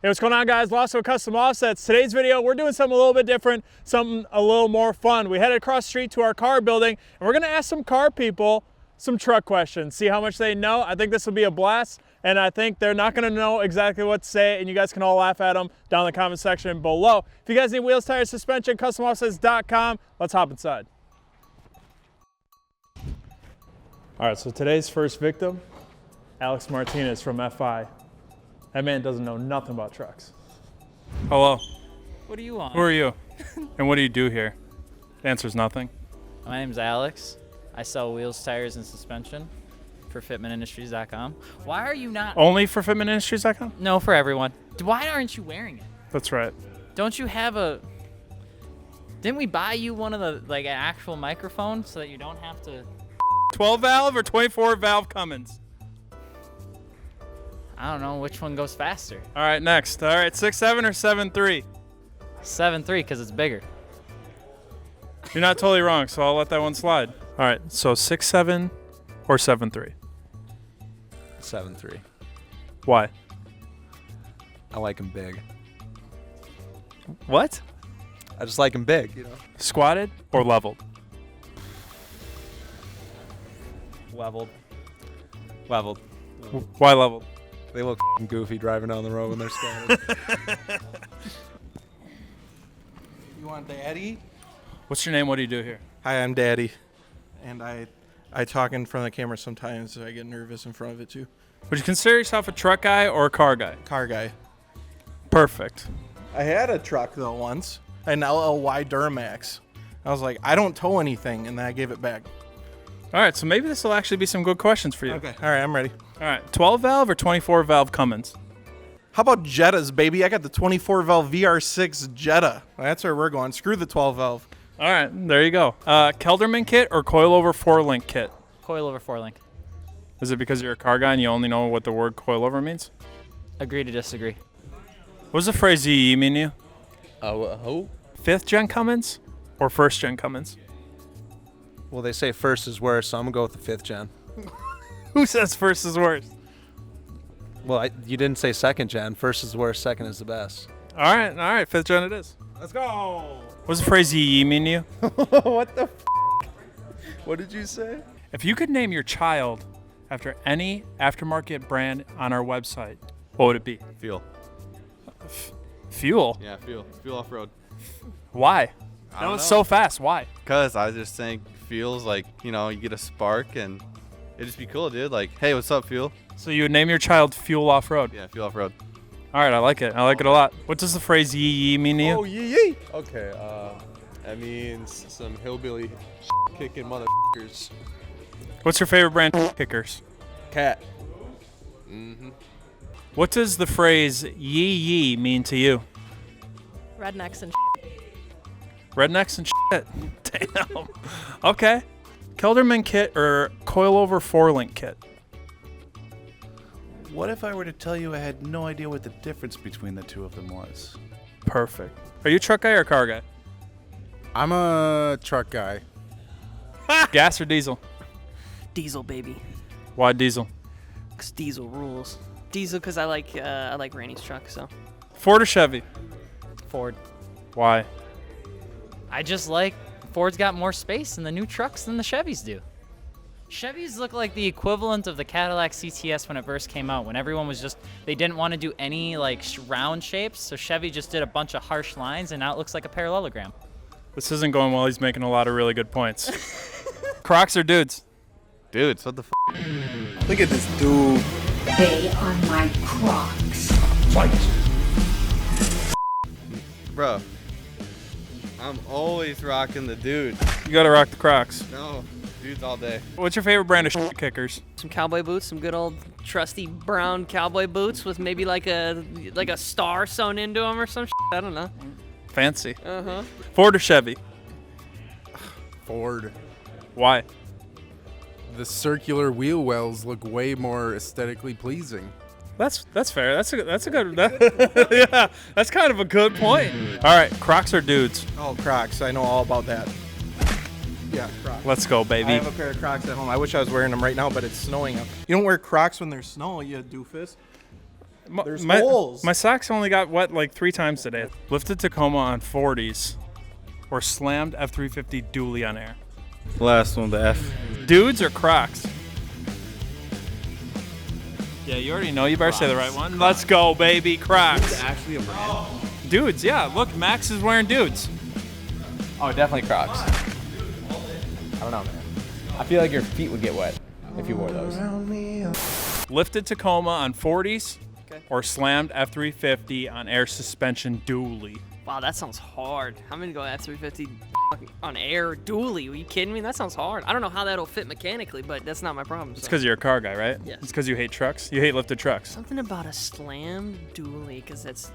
Hey, what's going on, guys? Lawson Custom Offsets. Today's video, we're doing something a little bit different, something a little more fun. We headed across the street to our car building, and we're gonna ask some car people some truck questions, see how much they know. I think this will be a blast, and I think they're not gonna know exactly what to say, and you guys can all laugh at them down in the comment section below. If you guys need wheels, tires, suspension, customoffsets.com. Let's hop inside. All right, so today's first victim, Alex Martinez from FI. That man doesn't know nothing about trucks. Hello. What do you want? Who are you? And what do you do here? The answer's nothing. My name's Alex. I sell wheels, tires, and suspension for fitmentindustries.com. Why are you not? Only for fitmentindustries.com? No, for everyone. Why aren't you wearing it? That's right. Don't you have a... Didn't we buy you one of the, like, an actual microphone so that you don't have to... 12 valve or 24 valve Cummins? I don't know which one goes faster. All right, next. All right, 6.7 or 7.3? 7.3 because it's bigger. You're not totally wrong, so I'll let that one slide. All right, so 6.7 or 7.3? 7.3. Why? I like him big. What? I just like him big, you know. Squatted or leveled? Leveled. Leveled. Why leveled? They look goofy driving down the road when they're squatted. You want Daddy? What's your name? What do you do here? Hi, I'm Daddy, and I talk in front of the camera sometimes. So I get nervous in front of it too. Would you consider yourself a truck guy or a car guy? Car guy. Perfect. I had a truck though once, an LLY Duramax. I was like, I don't tow anything, and then I gave it back. All right, so maybe this will actually be some good questions for you. Okay, all right, I'm ready. All right, 12 valve or 24 valve Cummins? How about Jettas, baby? I got the 24 valve VR6 Jetta. That's where we're going. Screw the 12 valve. All right, there you go. Kelderman kit or coilover 4-link kit? Coilover 4-link. Is it because you're a car guy and you only know what the word coilover means? Agree to disagree. What does the phrase ZE mean to you? Who? 5th gen Cummins or 1st gen Cummins? Well, they say first is worse, so I'm going to go with the 5th gen. Who says first is worse? Well, you didn't say 2nd gen. First is worse, 2nd is the best. All right, 5th gen it is. Let's go. What does the phrase ZE mean to you? What the What did you say? If you could name your child after any aftermarket brand on our website, what would it be? Fuel. Fuel? Yeah, fuel. Fuel off-road. Why? I That don't was know. so fast. Why? Because I just think fuel's like, you know, you get a spark and it'd just be cool, dude. Like, hey, what's up, fuel? So you would name your child Fuel Off-Road? Yeah, fuel off-road. All right, I like it. I like it a lot. What does the phrase yee mean to you? Oh, yee. Okay, that means some hillbilly kicking motherfuckers. What's your favorite brand of kickers? Cat. Mm-hmm. What does the phrase yee mean to you? Rednecks and Rednecks and shit. Damn. Okay. Kelderman kit or coilover 4-link kit? What if I were to tell you I had no idea what the difference between the two of them was? Perfect. Are you a truck guy or a car guy? I'm a truck guy. Gas or diesel? Diesel, baby. Why diesel? Cause Diesel rules. Diesel, cause I like Randy's truck. So. Ford or Chevy? Ford. Why? I just like Ford's got more space in the new trucks than the Chevys do. Chevys look like the equivalent of the Cadillac CTS when it first came out, when everyone was just, they didn't want to do any like round shapes, so Chevy just did a bunch of harsh lines, and now it looks like a parallelogram. This isn't going well. He's making a lot of really good points. Crocs or dudes? Dudes, what the Look at this dude. They are my Crocs. Fight. Bro, I'm always rocking the dude. You gotta rock the Crocs. No, dudes all day. What's your favorite brand of shit kickers? Some cowboy boots, some good old trusty brown cowboy boots with maybe like a star sewn into them or some shit. I don't know. Fancy. Uh-huh. Ford or Chevy? Ford. Why? The circular wheel wells look way more aesthetically pleasing. That's fair. That's a good. Yeah, that's kind of a good point. All right, Crocs or dudes? Oh, Crocs. I know all about that. Yeah, Crocs. Let's go, I baby. have a pair of Crocs at home. I wish I was wearing them right now, but it's snowing up. You don't wear Crocs when there's snow, you doofus. There's holes. My socks only got wet like 3 times today. Lifted Tacoma on 40s, or slammed F350 dually on air. Last one, the F. Dudes or Crocs? Yeah, you already know. You better say the right one. Let's go, baby. Crocs. Actually a brand. Dudes, yeah. Look, Max is wearing dudes. Oh, definitely Crocs. I don't know, man. I feel like your feet would get wet if you wore those. Lifted Tacoma on 40s, or slammed F350 on air suspension dually. Wow, that sounds hard. I'm gonna go F350 on air dually. Are you kidding me? That sounds hard. I don't know how that'll fit mechanically, but that's not my problem. It's because you're a car guy, right? Yes. It's because you hate trucks. You hate lifted trucks. Something about a slammed dually, because that's,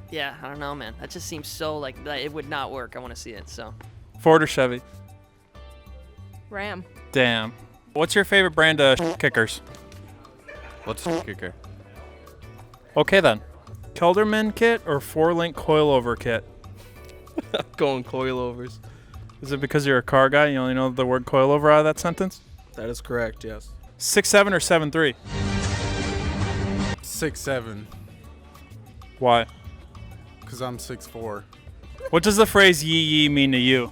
yeah, I don't know, man. That just seems so like it would not work. I want to see it. So. Ford or Chevy? Ram. Damn. What's your favorite brand of kickers? What's a kicker? Okay then. Kelderman kit or 4-link coilover kit? Going coilovers. Is it because you're a car guy? You only know the word coilover out of that sentence? That is correct, yes. 6'7" or 7'3"? 6'7", Why? because I'm 6'4". What does the phrase yee yee mean to you?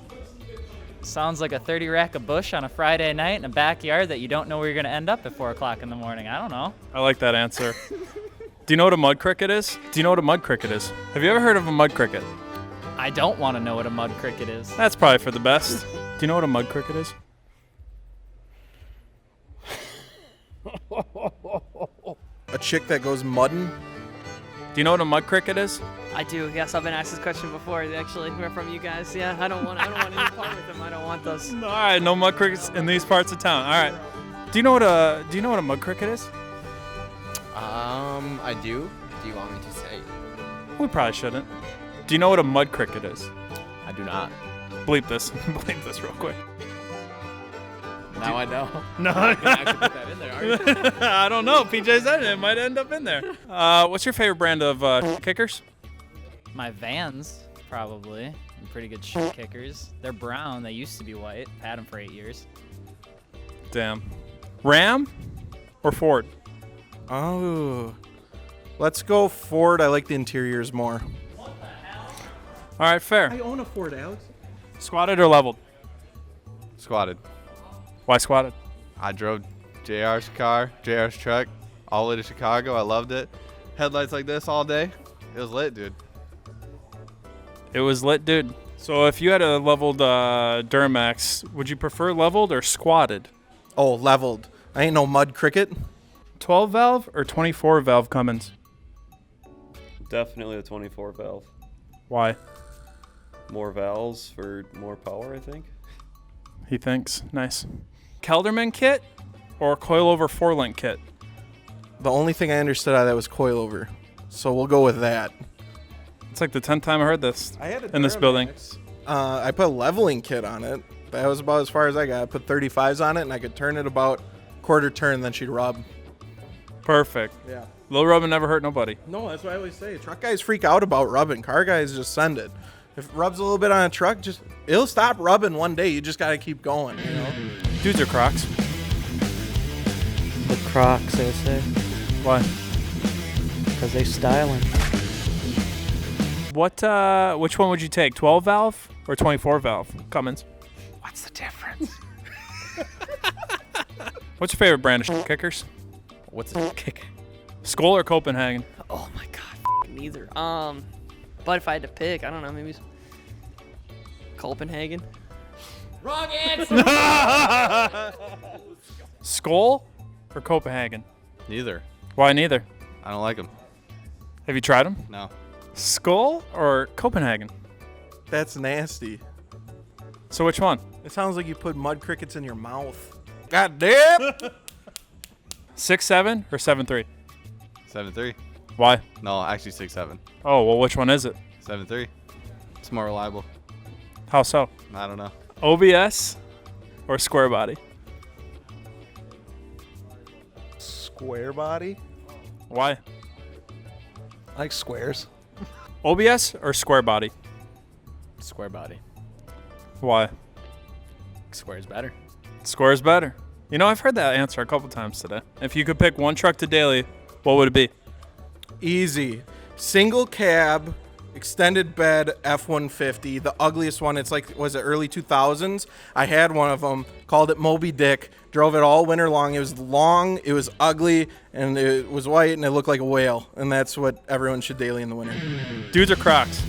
Sounds like a 30 rack of bush on a Friday night in a backyard that you don't know where you're going to end up at 4 o'clock in the morning. I don't know. I like that answer. Do you know what a mud cricket is? Do you know what a mud cricket is? Have you ever heard of a mud cricket? I don't want to know what a mud cricket is. That's probably for the best. Do you know what a mud cricket is? A chick that goes mudding. Do you know what a mud cricket is? I do. Yes, I've been asked this question before. Actually, from you guys. Yeah, I don't want any part with them. I don't want those. All right, no mud crickets in these parts of town. All right. Do you know what a mud cricket is? I do. Do you want me to say? We probably shouldn't. Do you know what a mud cricket is? I do not. Bleep this. Bleep this real quick. Now I know. No. I can actually put that in there, are you? I don't know. PJ said it might end up in there. What's your favorite brand of kickers? My Vans, probably. I'm pretty good shit kickers. They're brown. They used to be white. Had them for 8 years. Damn. Ram or Ford? Oh. Let's go Ford. I like the interiors more. All right, fair. I own a Ford, Alex. Squatted or leveled? Squatted. Why squatted? I drove JR's car, JR's truck, all the way to Chicago. I loved it. Headlights like this all day. It was lit, dude. It was lit, dude. So if you had a leveled Duramax, would you prefer leveled or squatted? Oh, leveled. I ain't no mud cricket. 12 valve or 24 valve Cummins? Definitely a 24 valve. Why? More valves for more power, I think. He thinks. Nice. Kelderman kit or coilover 4-link kit? The only thing I understood out of that was coilover. So we'll go with that. It's like the 10th time I heard this I had a in this building. I put a leveling kit on it. That was about as far as I got. I put 35s on it, and I could turn it about quarter turn, then she'd rub. Perfect. Yeah. Low rubbing never hurt nobody. No, that's what I always say. Truck guys freak out about rubbing. Car guys just send it. If it rubs a little bit on a truck, it'll stop rubbing one day. You just got to keep going, you know? Dudes or Crocs? The Crocs, I say. Why? Because they styling. Which one would you take, 12 valve or 24 valve Cummins? What's the difference? What's your favorite brand of kickers? What's a kick? Skull or Copenhagen? Oh my God, neither. But if I had to pick, I don't know, maybe Copenhagen. Wrong answer. Skull or Copenhagen? Neither. Why neither? I don't like them. Have you tried them? No. Skull or Copenhagen? That's nasty. So which one? It sounds like you put mud crickets in your mouth. God damn! 6'7" or 7'3"? 7.3. Why? No, actually 6.7. Oh, well, which one is it? 7.3. It's more reliable. How so? I don't know. OBS or square body? Square body? Why? I like squares. OBS or square body? Square body. Why? Square is better. Square is better. You know, I've heard that answer a couple times today. If you could pick one truck to daily, what would it be? Easy. Single cab, extended bed F-150. The ugliest one. It's like, was it early 2000s? I had one of them. Called it Moby Dick. Drove it all winter long. It was long, it was ugly, and it was white, and it looked like a whale. And that's what everyone should daily in the winter. Dudes or Crocs?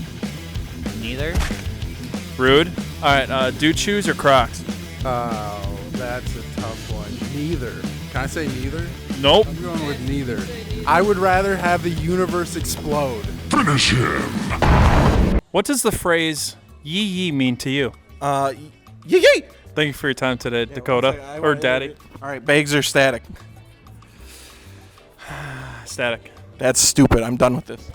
Neither. Rude. All right, dude shoes or Crocs? Oh, that's a tough one. Neither. Can I say neither? Nope. I'm going with neither. I would rather have the universe explode. Finish him. What does the phrase yee yee mean to you? Yee yee! Thank you for your time today, Dakota. Or Daddy. All right, bags are static. Static. That's stupid. I'm done with this.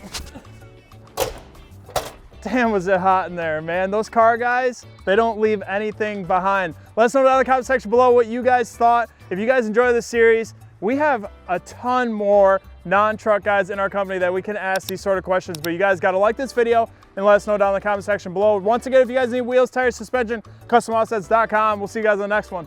Damn, was it hot in there, man. Those car guys, they don't leave anything behind. Let us know down in the comment section below what you guys thought. If you guys enjoy this series, we have a ton more non-truck guys in our company that we can ask these sort of questions, but you guys gotta like this video and let us know down in the comment section below. Once again, if you guys need wheels, tires, suspension, customoffsets.com. We'll see you guys in the next one.